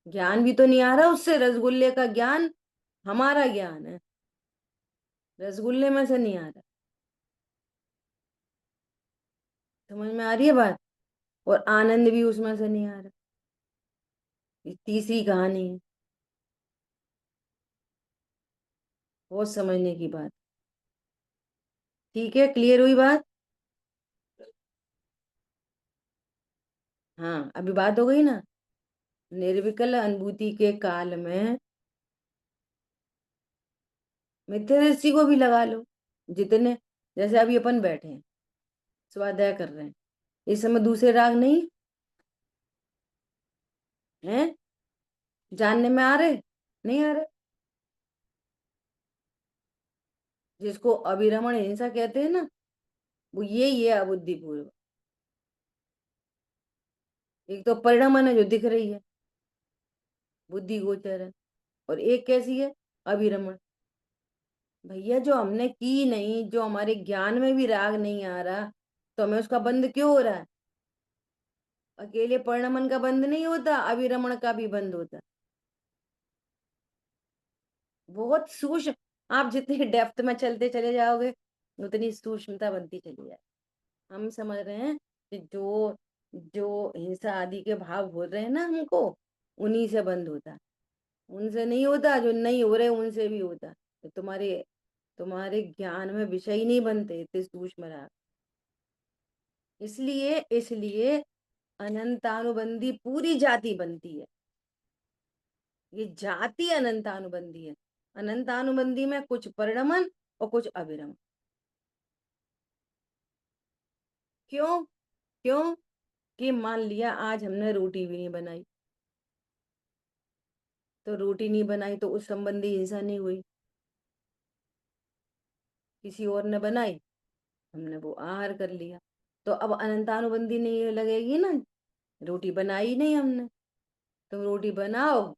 ज्ञान भी तो नहीं आ रहा उससे, रसगुल्ले का ज्ञान हमारा ज्ञान है, रसगुल्ले में से नहीं आ रहा। समझ में आ रही है बात? और आनंद भी उसमें से नहीं आ रहा। ये तीसरी कहानी है, बहुत समझने की बात। ठीक है, क्लियर हुई बात? हाँ, अभी बात हो गई ना। निर्विकल अनुभूति के काल में मिथ्या दृष्टि को भी लगा लो। जितने, जैसे अभी अपन बैठे हैं, स्वाध्याय कर रहे हैं, इस समय दूसरे राग नहीं है, जानने में आ रहे नहीं आ रहे? जिसको अभिरमण हिंसा कहते हैं ना, वो ये अबुद्धिपूर्व। एक तो परिणमन है जो दिख रही है, बुद्धि गोचर है, और एक कैसी है? अभिरमण। भैया जो हमने की नहीं, जो हमारे ज्ञान में भी राग नहीं आ रहा, तो हमें उसका बंध क्यों हो रहा है? अकेले परिणमन का बंध नहीं होता, अभिरमण का भी बंध होता। बहुत सूक्ष्म। आप जितनी डेप्थ में चलते चले जाओगे, उतनी सूक्ष्मता बनती चली जाए। हम समझ रहे हैं कि जो जो हिंसा आदि के भाव हो रहे हैं ना हमको, उन्हीं से बंद होता। उनसे नहीं होता, जो नहीं हो रहे उनसे भी होता। तो तुम्हारे तुम्हारे ज्ञान में विषय ही नहीं बनते इतने सूक्ष्म राग। इसलिए इसलिए अनंतानुबंधी पूरी जाति बनती है। ये जाति अनंतानुबंधी है। अनंतानुबंधी में कुछ परिणमन और कुछ अविरम। क्यों? क्यों? कि मान लिया आज हमने रोटी भी नहीं बनाई, तो रोटी नहीं बनाई तो उस संबंधी हिंसा नहीं हुई। किसी और ने बनाई, हमने वो आहार कर लिया। तो अब अनंतानुबंधी नहीं लगेगी ना, रोटी बनाई नहीं हमने। तुम रोटी बनाओ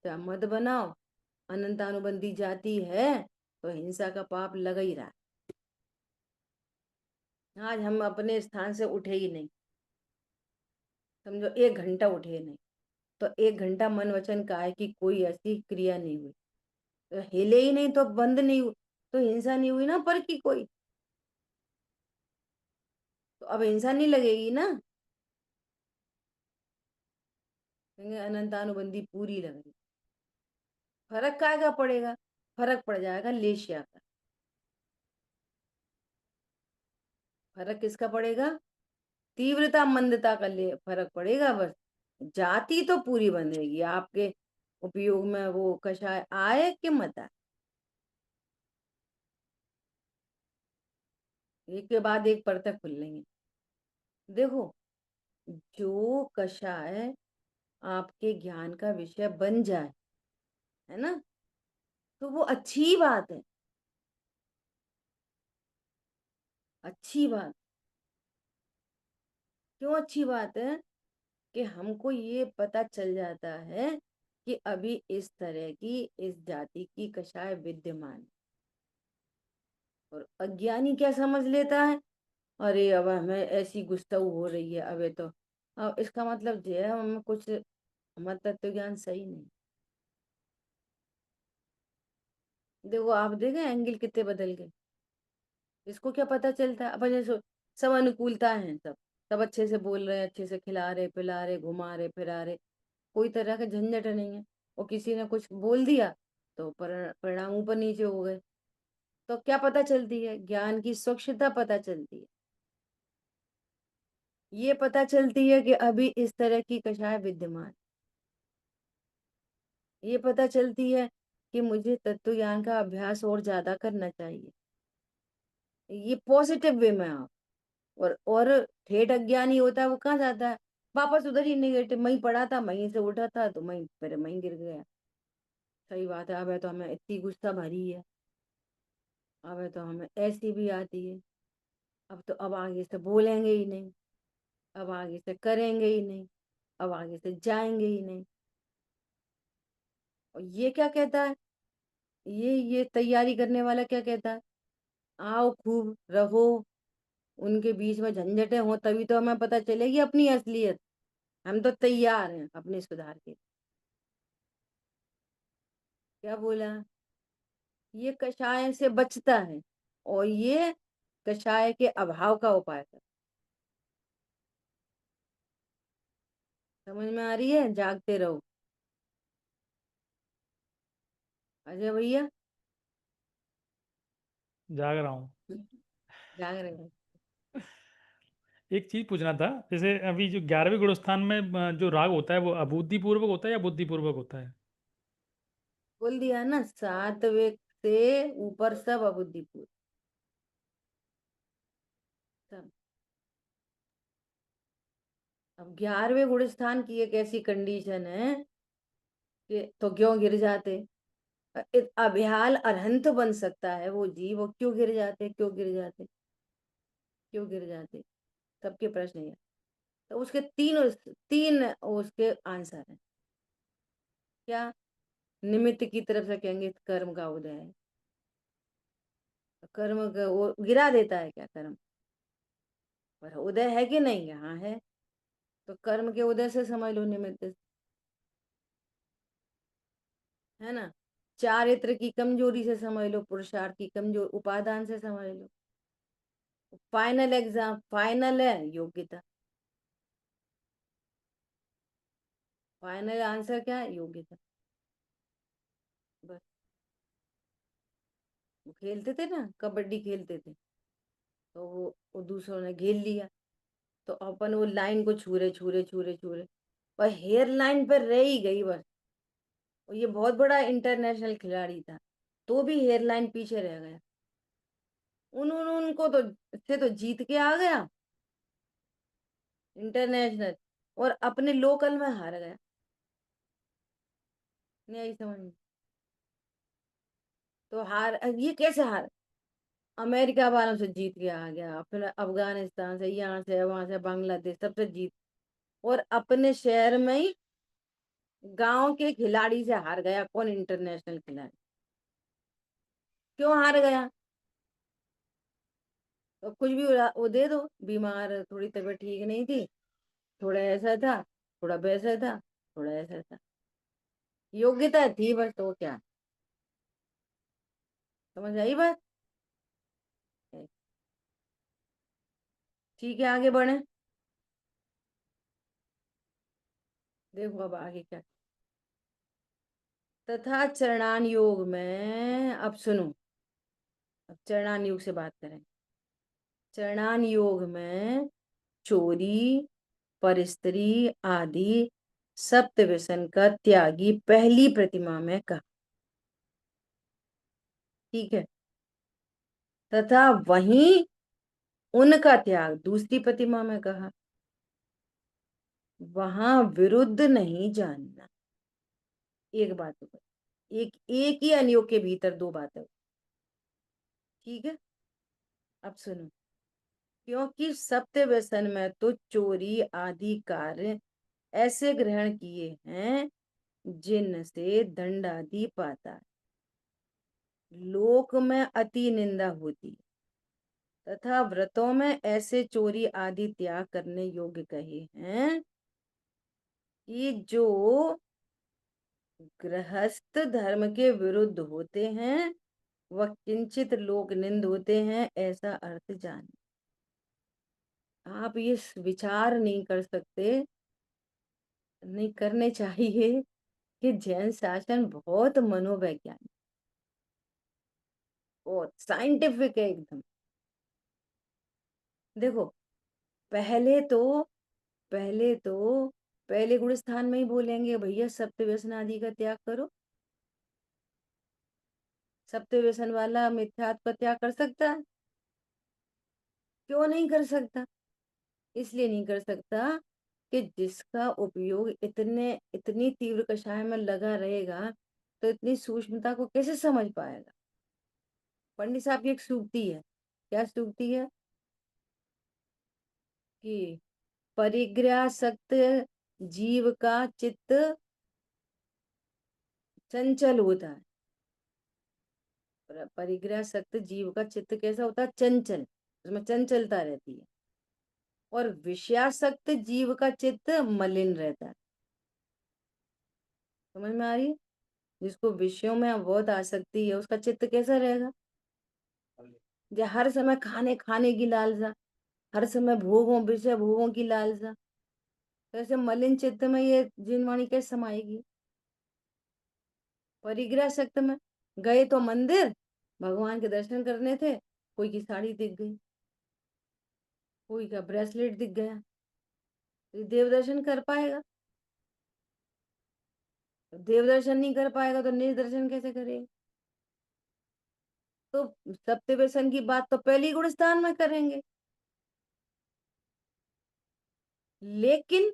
चाहे मत बनाओ, अनंतानुबंधी जाति है, तो हिंसा का पाप लग ही रहा है। आज हम अपने स्थान से उठे ही नहीं, समझो 1 घंटा उठे नहीं, तो 1 घंटा मन वचन काय की कोई ऐसी क्रिया नहीं हुई, तो हिले ही नहीं, तो बंद नहीं हुई, तो हिंसा नहीं हुई ना पर की कोई। तो अब हिंसा नहीं लगेगी ना, कहेंगे अनंतानुबंधी पूरी लग रही। फर्क काय का पड़ेगा? फर्क पड़ जाएगा लेशिया का। फर्क किसका पड़ेगा? तीव्रता मंदता का ले फर्क पड़ेगा बस। जाति तो पूरी बंधेगी आपके उपयोग में, वो कषाय आए कि मत आए, एक के बाद एक परतें खुल लेंगे। देखो, जो कषाय आपके ज्ञान का विषय बन जाए, है ना, तो वो अच्छी बात है। अच्छी बात। क्यों अच्छी बात है? कि हमको ये पता चल जाता है कि अभी इस तरह की, इस जाति की कषाय विद्यमान है। और अज्ञानी क्या समझ लेता है? अरे अब हमें ऐसी गुस्तगू हो रही है, अबे तो अब इसका मतलब जो है हमें कुछ, हमारा तत्व ज्ञान सही नहीं। देखो, आप देखें एंगल कितने बदल गए। इसको क्या पता चलता है? अपन जैसे सब अनुकूलता है सब, सब अच्छे से बोल रहे हैं, अच्छे से खिला रहे पिला रहे घुमा रहे फिरा रहे, कोई तरह का झंझट नहीं है। और किसी ने कुछ बोल दिया तो परिणाम ऊपर नीचे हो गए। तो क्या पता चलती है? ज्ञान की स्वच्छता पता चलती है। ये पता चलती है कि अभी इस तरह की कषाय विद्यमान। ये पता चलती है कि मुझे तत्व ज्ञान का अभ्यास और ज्यादा करना चाहिए। ये पॉजिटिव वे में आप। और ठेठ अज्ञानी होता है वो कहाँ जाता है? वापस उधर ही निगेटिव, वहीं पड़ा था वहीं से उठा था तो वहीं फिर वहीं गिर गया। सही बात है। अब है तो हमें इतनी गुस्सा भरी है, अब है तो हमें ऐसी भी आती है। अब तो अब आगे से बोलेंगे ही नहीं, अब आगे से करेंगे ही नहीं, अब आगे से जाएंगे ही नहीं। और ये क्या कहता है? ये तैयारी करने वाला क्या कहता है? आओ खूब रहो, उनके बीच में झंझटें हो तभी तो हमें पता चलेगी अपनी असलियत। हम तो तैयार हैं अपने सुधार के। क्या बोला? ये कषाय से बचता है और ये कषाय के अभाव का उपाय कर। समझ में आ रही है? जागते रहो। अजय भैया जाग रहा हूँ। जाग रहे हो? एक चीज पूछना था, जैसे अभी जो 11वें गुण स्थान में जो राग होता है वो अबुद्धिपूर्वक होता है या बुद्धिपूर्वक होता है? बोल दिया ना, सात्विक से ऊपर सब अबुद्धिपूर्ण। सब। अब 11वें गुण स्थान की एक ऐसी कंडीशन है कि तो क्यों गिर जाते? अभ्याल अरहंत बन सकता है वो जीव, वो क्यों गिर जाते? क्यों गिर जाते? क्यों गिर जाते? सबके प्रश्न है। तो उसके तीन तीन उसके आंसर है। क्या? निमित्त की तरफ से कहेंगे कर्म का उदय है। कर्म का वो गिरा देता है क्या कर्म? पर उदय है कि नहीं? यहाँ है। तो कर्म के उदय से समझ लो, निमित्त से, है ना। चारित्र की कमजोरी से समझ लो, पुरुषार्थ की कमजोर उपादान से समझ लो। फाइनल एग्जाम फाइनल है योग्यता। फाइनल आंसर क्या है? योग्यता। बस। वो खेलते थे ना, कबड्डी खेलते थे, तो वो दूसरों ने घेर लिया, तो अपन वो लाइन को छूरे छूरे छूरे छूरे और हेयर लाइन पर रह ही गई बस। और ये बहुत बड़ा इंटरनेशनल खिलाड़ी था, तो भी हेयर लाइन पीछे रह गया। उन्होंने उनको तो से तो जीत के आ गया इंटरनेशनल, और अपने लोकल में हार गया। नहीं आई समझ में? तो हार, ये कैसे हार? अमेरिका वालों से जीत के आ गया, फिर अफगानिस्तान से, यहाँ से वहां से, बांग्लादेश, सबसे जीत। और अपने शहर में ही गांव के खिलाड़ी से हार गया। कौन? इंटरनेशनल खिलाड़ी। क्यों हार गया? तो कुछ भी वो दे दो, बीमार, थोड़ी तबीयत ठीक नहीं थी, थोड़ा ऐसा था, थोड़ा वैसा था, थोड़ा ऐसा था, योग्यता थी बस, तो क्या? समझ आई बात? ठीक है, आगे बढ़े। देखो अब आगे क्या। तथा चरणान योग में, अब सुनो, अब चरणान योग से बात करें। चरणान योग में चोरी, परस्त्री आदि सप्त व्यसन का त्यागी पहली प्रतिमा में कहा। ठीक है। तथा वहीं उनका त्याग दूसरी प्रतिमा में कहा। वहां विरुद्ध नहीं जानना। एक बात ऊपर, एक एक ही अनियोग के भीतर दो बातें। ठीक है। अब सुनो। क्योंकि सप्त व्यसन में तो चोरी आदि कार्य ऐसे ग्रहण किए हैं जिनसे दंड आदि पाता है, लोक में अति निंदा होती है, तथा व्रतों में ऐसे चोरी आदि त्याग करने योग्य कहे हैं कि जो गृहस्थ धर्म के विरुद्ध होते हैं, वह किंचित लोक निंद होते हैं, ऐसा अर्थ जान। आप ये विचार नहीं कर सकते, नहीं करने चाहिए कि जैन शासन बहुत मनोवैज्ञानिक, बहुत साइंटिफिक है एकदम। देखो, पहले तो पहले गुण स्थान में ही बोलेंगे भैया सप्त व्यसन आदि का त्याग करो। सप्त व्यसन वाला मिथ्यात्व का त्याग कर सकता है? क्यों नहीं कर सकता? इसलिए नहीं कर सकता कि जिसका उपयोग इतनी तीव्र कषाय में लगा रहेगा तो इतनी सूक्ष्मता को कैसे समझ पाएगा? पंडित साहब की एक सूक्ति है, क्या सूक्ति है कि परिग्रहासक्त जीव का चित्त चंचल होता है। परिग्रहासक्त जीव का चित्त कैसा होता है? चंचल, उसमें चंचलता रहती है। और विषयासक्त जीव का चित्त मलिन रहता है। समझ में आ रही है? जिसको विषयों में बहुत आसक्ति है उसका चित्त कैसा रहेगा? जो हर समय खाने खाने की लालसा, हर समय भोगों विषय भोगों की लालसा, तो ऐसे मलिन चित्त में ये जिनवाणी कैसे समाएगी? परिग्रह सक्त में गए तो मंदिर, भगवान के दर्शन करने थे, कोई की साड़ी दिख गई, कोई का ब्रेसलेट दिख गया, तो देव दर्शन कर पाएगा? तो देव दर्शन नहीं कर पाएगा तो निज दर्शन कैसे करेगा? तो सप्त व्यसन की बात तो पहली गुण स्थान में करेंगे, लेकिन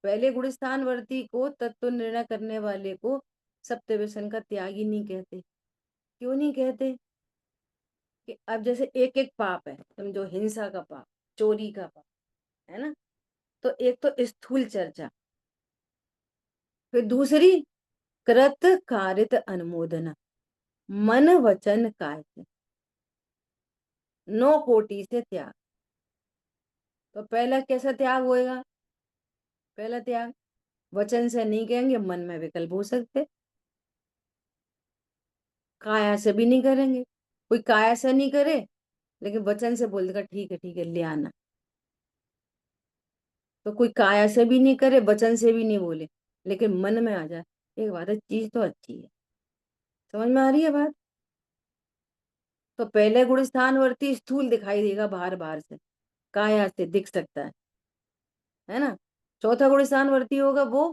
पहले गुण स्थान वर्ती को, तत्व निर्णय करने वाले को सप्त व्यसन का त्यागी नहीं कहते। क्यों नहीं कहते? कि अब जैसे एक एक पाप है, समझो हिंसा का पाप, चोरी का पाप है ना, तो एक तो स्थूल चर्चा, फिर दूसरी कृत कारित अनुमोदना, मन वचन काय से, 9 कोटि से त्याग। तो पहला कैसा त्याग होएगा? पहला त्याग वचन से नहीं कहेंगे, मन में विकल्प हो सकते, काया से भी नहीं करेंगे। कोई काया से नहीं करे लेकिन वचन से बोल देगा ठीक है ले आना। तो कोई काया से भी नहीं करे, वचन से भी नहीं बोले, लेकिन मन में आ जाए एक बात है, चीज तो अच्छी है। समझ में आ रही है बात? तो पहले गुण स्थानवर्ती स्थूल दिखाई देगा, बाहर बाहर से काया से दिख सकता है ना। चौथा गुण स्थानवर्ती होगा वो,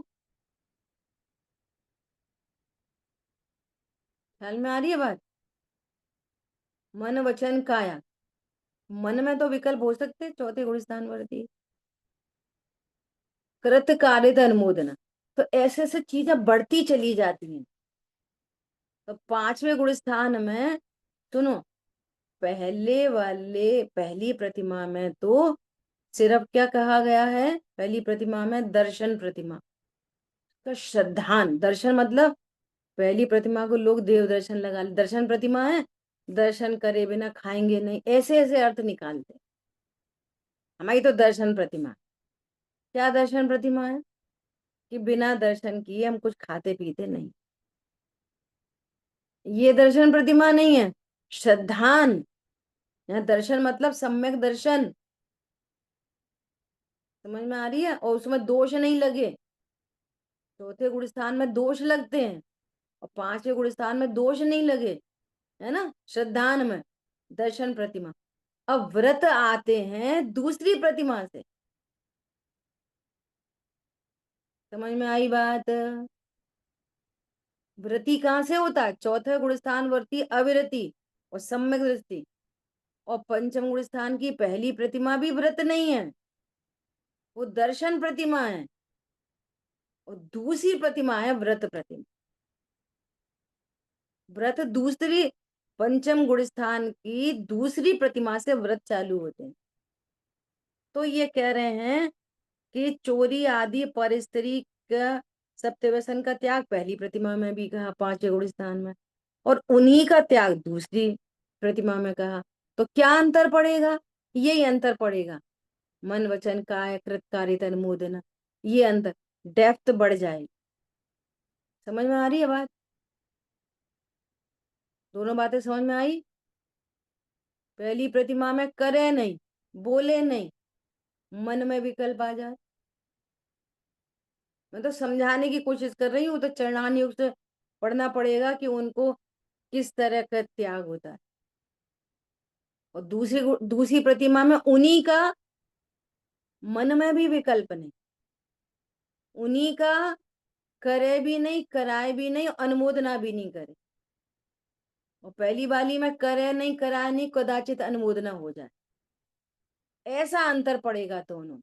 ख्याल में आ रही है बात? मन वचन काया, मन में तो विकल्प हो सकते चौथे गुण स्थानवर्ती। कृत कारित अनुमोदना, तो ऐसे ऐसे चीजें बढ़ती चली जाती हैं। तो पांचवें गुण स्थान में सुनो, पहली प्रतिमा में तो सिर्फ क्या कहा गया है? पहली प्रतिमा में दर्शन प्रतिमा, तो श्रद्धान दर्शन मतलब पहली प्रतिमा को लोग देव दर्शन लगा ले, दर्शन प्रतिमा है, दर्शन करे बिना खाएंगे नहीं, ऐसे ऐसे अर्थ निकालते। हमारी तो दर्शन प्रतिमा, क्या दर्शन प्रतिमा है? कि बिना दर्शन किए हम कुछ खाते पीते नहीं, ये दर्शन प्रतिमा नहीं है। श्रद्धान, यहाँ दर्शन मतलब सम्यक दर्शन, समझ में आ रही है? और उसमें दोष नहीं लगे। चौथे गुण स्थान में दोष लगते हैं और पांचवें गुण स्थान में दोष नहीं लगे, है ना। श्रद्धान में दर्शन प्रतिमा। अब व्रत आते हैं दूसरी प्रतिमा से, समझ में आई बात? व्रति कहाँ से होता है? चौथे गुण स्थान वर्ती अविरति और सम्यक दृष्टि। और पंचम गुण स्थान की पहली प्रतिमा भी व्रत नहीं है, वो दर्शन प्रतिमा है, और दूसरी प्रतिमा है व्रत प्रतिमा। व्रत दूसरी, पंचम गुण स्थान की दूसरी प्रतिमा से व्रत चालू होते हैं। तो ये कह रहे हैं कि चोरी आदि पर स्त्री का सप्तव्यसन का त्याग पहली प्रतिमा में भी कहा, पांचवें गुण स्थान में, और उन्हीं का त्याग दूसरी प्रतिमा में कहा। तो क्या अंतर पड़ेगा? यही अंतर पड़ेगा, मन वचन काय कृत कारित अनुमोदना, ये अंतर, डेप्थ बढ़ जाएगी। समझ में आ रही है बात? दोनों बातें समझ में आई? पहली प्रतिमा में करे नहीं, बोले नहीं, मन में विकल्प आ जाए। मैं तो समझाने की कोशिश कर रही हूँ, तो चरणान योग से पढ़ना पड़ेगा कि उनको किस तरह का त्याग होता है। और दूसरी प्रतिमा में उन्हीं का मन में भी विकल्प नहीं, उन्हीं का करे भी नहीं, कराए भी नहीं, अनुमोदना भी नहीं करे। और पहली वाली में करे नहीं, कराए नहीं, कदाचित अनुमोदना हो जाए। ऐसा अंतर पड़ेगा दोनों।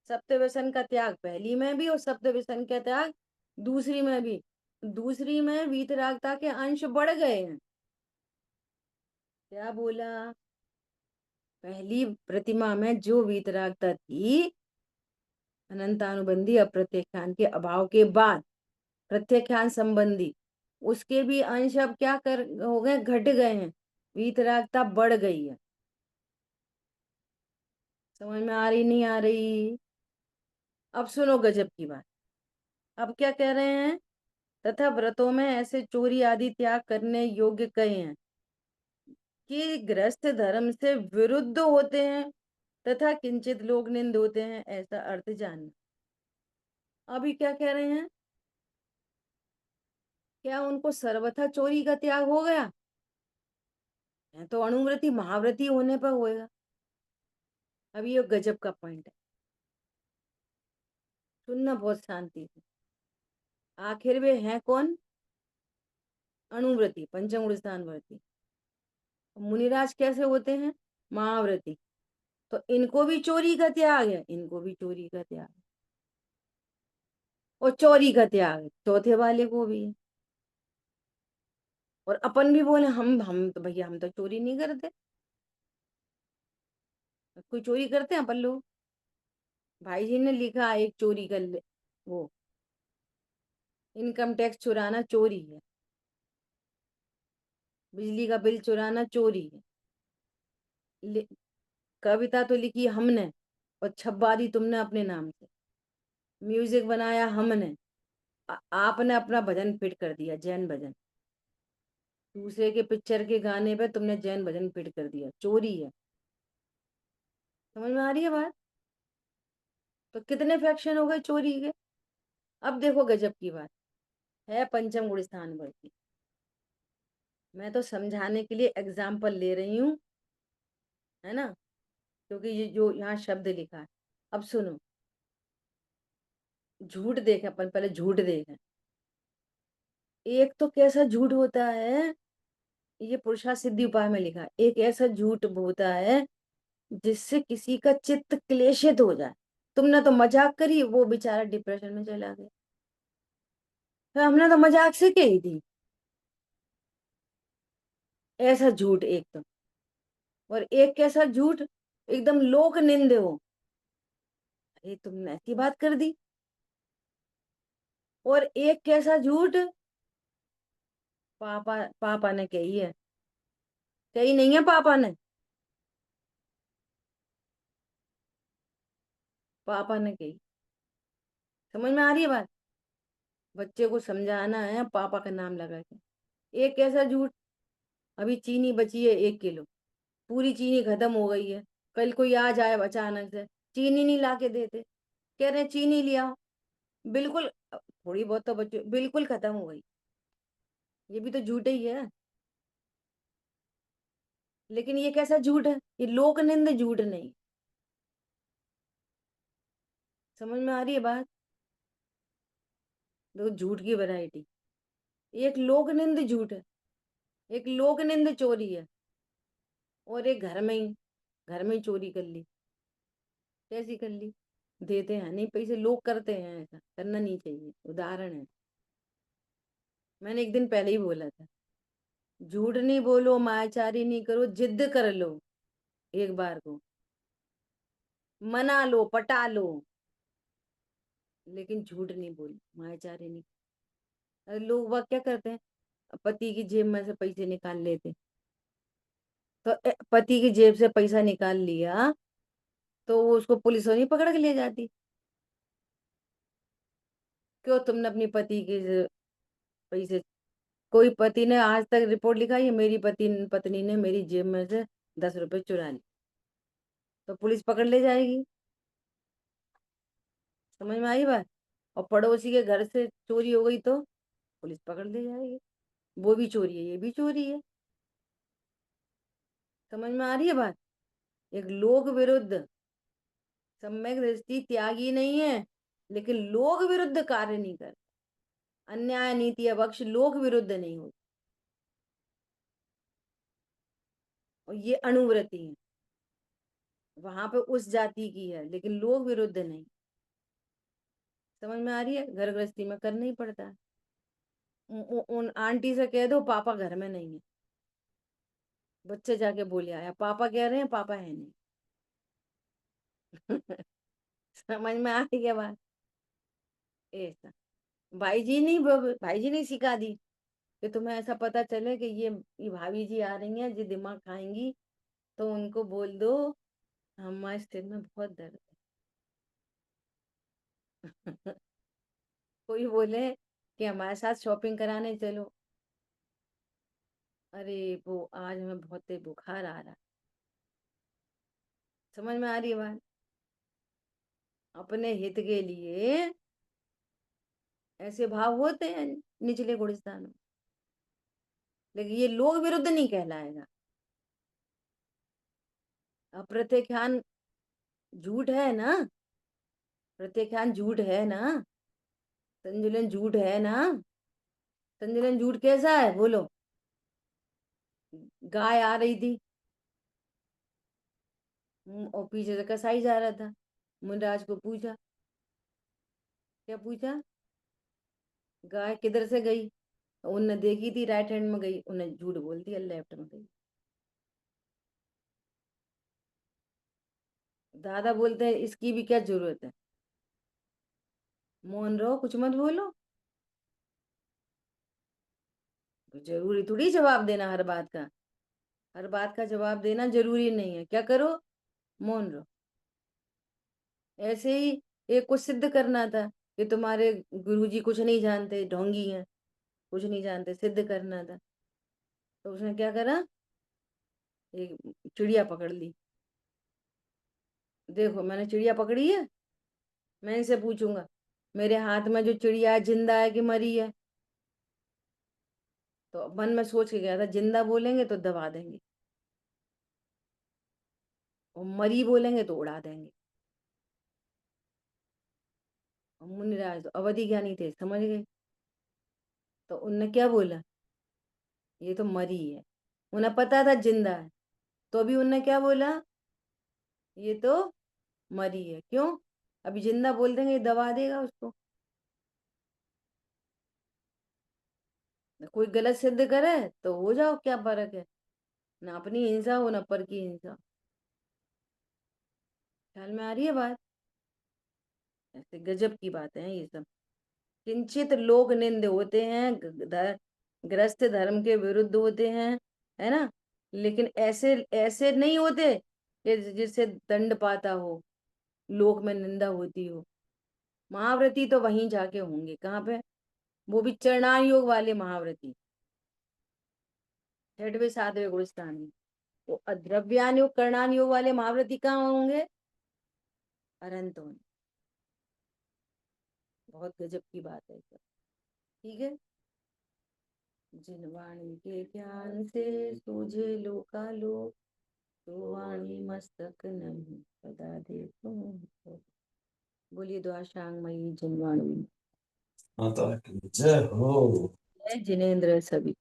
सप्त व्यसन का त्याग पहली में भी और सप्त व्यसन का त्याग दूसरी में भी। दूसरी में वीतरागता के अंश बढ़ गए हैं। क्या बोला? पहली प्रतिमा में जो वीतरागता थी, अनंतानुबंधी अप्रत्यक्षान के अभाव के बाद प्रत्यक्षान संबंधी, उसके भी अंश अब क्या कर हो गए, घट गए हैं, वीतरागता बढ़ गई है। समझ में आ रही नहीं आ रही? अब सुनो गजब की बात। अब क्या कह रहे हैं? तथा व्रतों में ऐसे चोरी आदि त्याग करने योग्य कहे हैं कि गृहस्थ धर्म से विरुद्ध होते हैं तथा किंचित लोग निंद होते हैं, ऐसा अर्थ जानना। अभी क्या कह रहे हैं? क्या उनको सर्वथा चोरी का त्याग हो गया? तो अणुव्रती महाव्रती होने पर होएगा। अब ये गजब का पॉइंट है, सुनना बहुत शांति से। आखिर वे हैं कौन? अणुव्रती, पंचम गुण स्थान व्रती। मुनिराज कैसे होते हैं? महाव्रती। तो इनको भी चोरी का त्याग है, इनको भी चोरी का त्याग है। और चोरी का त्याग चौथे वाले को भी है। और अपन भी बोले हम तो भैया हम तो चोरी नहीं करते। कोई चोरी करते हैं अपन लोग? भाई जी ने लिखा एक चोरी कर ले, वो इनकम टैक्स चुराना चोरी है, बिजली का बिल चुराना चोरी है। कविता तो लिखी हमने और छपवा दी तुमने अपने नाम से। म्यूजिक बनाया हमने, आपने अपना भजन फिट कर दिया, जैन भजन। दूसरे के पिक्चर के गाने पे तुमने जैन भजन फिट कर दिया, चोरी है। समझ में आ रही है बात? तो कितने फ्रैक्शन हो गए चोरी के? अब देखो गजब की बात है, पंचम गुण स्थान वर्ती। मैं तो समझाने के लिए एग्जाम्पल ले रही हूँ, है ना, क्योंकि ये जो यहाँ शब्द लिखा है। अब सुनो, झूठ देखें अपन, पहले झूठ देखें। एक तो कैसा झूठ होता है, ये पुरुषा सिद्धि उपाय में लिखा है, एक ऐसा झूठ होता है जिससे किसी का चित्त क्लेशित हो जाए। तुमने तो मजाक करी, वो बेचारा डिप्रेशन में चला गया। फिर हमने तो मजाक से कही थी। ऐसा झूठ एक तो। और एक कैसा झूठ, एकदम लोक निंदे हो, अरे तुमने ऐसी बात कर दी। और एक कैसा झूठ, पापा पापा ने कही है, कही नहीं है पापा ने, पापा ने कही। समझ में आ रही है बात? बच्चे को समझाना है पापा का नाम लगा के। एक कैसा झूठ, अभी चीनी बची है 1 किलो, पूरी चीनी खत्म हो गई है, कल कोई आ जाए अचानक से, चीनी नहीं ला के देते, कह रहे चीनी लिया, बिल्कुल थोड़ी बहुत तो बची, बिल्कुल खत्म हो गई। ये भी तो झूठ ही है। लेकिन ये कैसा झूठ है? ये लोक निंद झूठ नहीं। समझ में आ रही है बात? देखो झूठ की वैरायटी, एक लोक निंद झूठ है, एक लोक निंद चोरी है, और एक घर में ही चोरी कर ली। कैसी कर ली? देते हैं नहीं पैसे, लोग करते हैं, ऐसा करना नहीं चाहिए। उदाहरण है, मैंने एक दिन पहले ही बोला था, झूठ नहीं बोलो, मायाचारी नहीं करो, जिद कर लो, एक बार को मना लो, पटा लो, लेकिन झूठ नहीं बोलो, मायाचारी नहीं। अरे लोग वह क्या करते हैं, पति की जेब में से पैसे निकाल लेते, तो पति की जेब से पैसा निकाल लिया तो उसको पुलिस नहीं पकड़ के ले जाती? क्यों? तुमने अपनी पति के पैसे, कोई पति ने आज तक रिपोर्ट लिखा है मेरी पत्नी ने मेरी जेब में से 10 रुपए चुरा ली? तो पुलिस पकड़ ले जाएगी। समझ में आई बात? और पड़ोसी के घर से चोरी हो गई तो पुलिस पकड़ ले जाएगी। वो भी चोरी है, ये भी चोरी है। समझ में आ रही है बात? एक लोक विरुद्ध, सम्यक दृष्टि त्यागी नहीं है, लेकिन लोक विरुद्ध कार्य नहीं कर, अन्याय नीति अवक्ष लोक विरुद्ध नहीं होती, और ये अनुवृत्ति है, वहां पे उस जाति की है, लेकिन लोक विरुद्ध नहीं। समझ में आ रही है? घर गृहस्थी में करना ही पड़ता है। उन आंटी से कह दो पापा घर में नहीं है, बच्चे जाके बोले आया पापा कह रहे हैं पापा है नहीं। समझ में आ रही है बात? ऐसा भाई जी ने सिखा दी कि तुम्हें ऐसा पता चले कि ये भाभी जी आ रही हैं जो दिमाग खाएंगी, तो उनको बोल दो हमारे सिर में बहुत दर्द है। कोई बोले कि हमारे साथ शॉपिंग कराने चलो, अरे वो आज हमें बहुत तेज बुखार आ रहा है। समझ में आ रही है बात? अपने हित के लिए ऐसे भाव होते हैं निचले गुणस्थान में, लेकिन ये लोक विरुद्ध नहीं कहलाएगा। अब प्रत्याख्यान झूठ है ना, प्रत्याख्यान झूठ है ना, संजुलन झूठ है ना। संजुलन झूठ कैसा है बोलो? गाय आ रही थी, और पीछे से कसाई जा रहा था। मुनराज को पूछा, क्या पूछा? गाय किधर से गई? उनने देखी थी राइट हैंड में गई, उन्हें झूठ बोल दिया लेफ्ट में गई। दादा बोलते हैं इसकी भी क्या जरूरत है, मौन रहो, कुछ मत बोलो। तो जरूरी थोड़ी जवाब देना हर बात का, हर बात का जवाब देना जरूरी नहीं है। क्या करो? मौन रहो। ऐसे ही एक को सिद्ध करना था कि तुम्हारे गुरुजी कुछ नहीं जानते, ढोंगी हैं, कुछ नहीं जानते, सिद्ध करना था। तो उसने क्या करा? एक चिड़िया पकड़ ली। देखो मैंने चिड़िया पकड़ी है, मैं इनसे पूछूंगा मेरे हाथ में जो चिड़िया है जिंदा है कि मरी है? तो मन में सोच के गया था जिंदा बोलेंगे तो दबा देंगे, और मरी बोलेंगे तो उड़ा देंगे। और मुनिराज तो अवधि ज्ञानी थे, समझ गए। तो उनने क्या बोला? ये तो मरी है। उन्हें पता था जिंदा है, तो अभी उनने क्या बोला? ये तो मरी है। क्यों? अभी जिंदा बोल देंगे, ये दबा देगा उसको। कोई गलत सिद्ध करे तो हो जाओ, क्या फर्क है? ना अपनी हिंसा हो ना पर की हिंसा। ख्याल में आ रही है बात? ऐसे गजब की बातें हैं ये सब। किंचित लोग निंद होते हैं, ग्रस्त धर्म के विरुद्ध होते हैं, है ना, लेकिन ऐसे ऐसे नहीं होते कि जिससे दंड पाता हो, लोक में निंदा होती हो। महाव्रती तो वहीं जाके होंगे, कहाँ पे? वो भी चरणान योग वाले महाव्रती, 6वें 7वें गुरु स्थान में। वो अद्रव्यान योग करणान योग वाले महाव्रती कहाँ होंगे? अनंत होंगे। बहुत गजब की बात है सब। ठीक है। जिन वाणी के ज्ञान से सूझे लोकालोक, तो वाणी मस्तक नहीं सदा देखो। बोलिए द्वाशांग मई जिनवाणी। माता की जय हो। जय जिनेन्द्र सभी।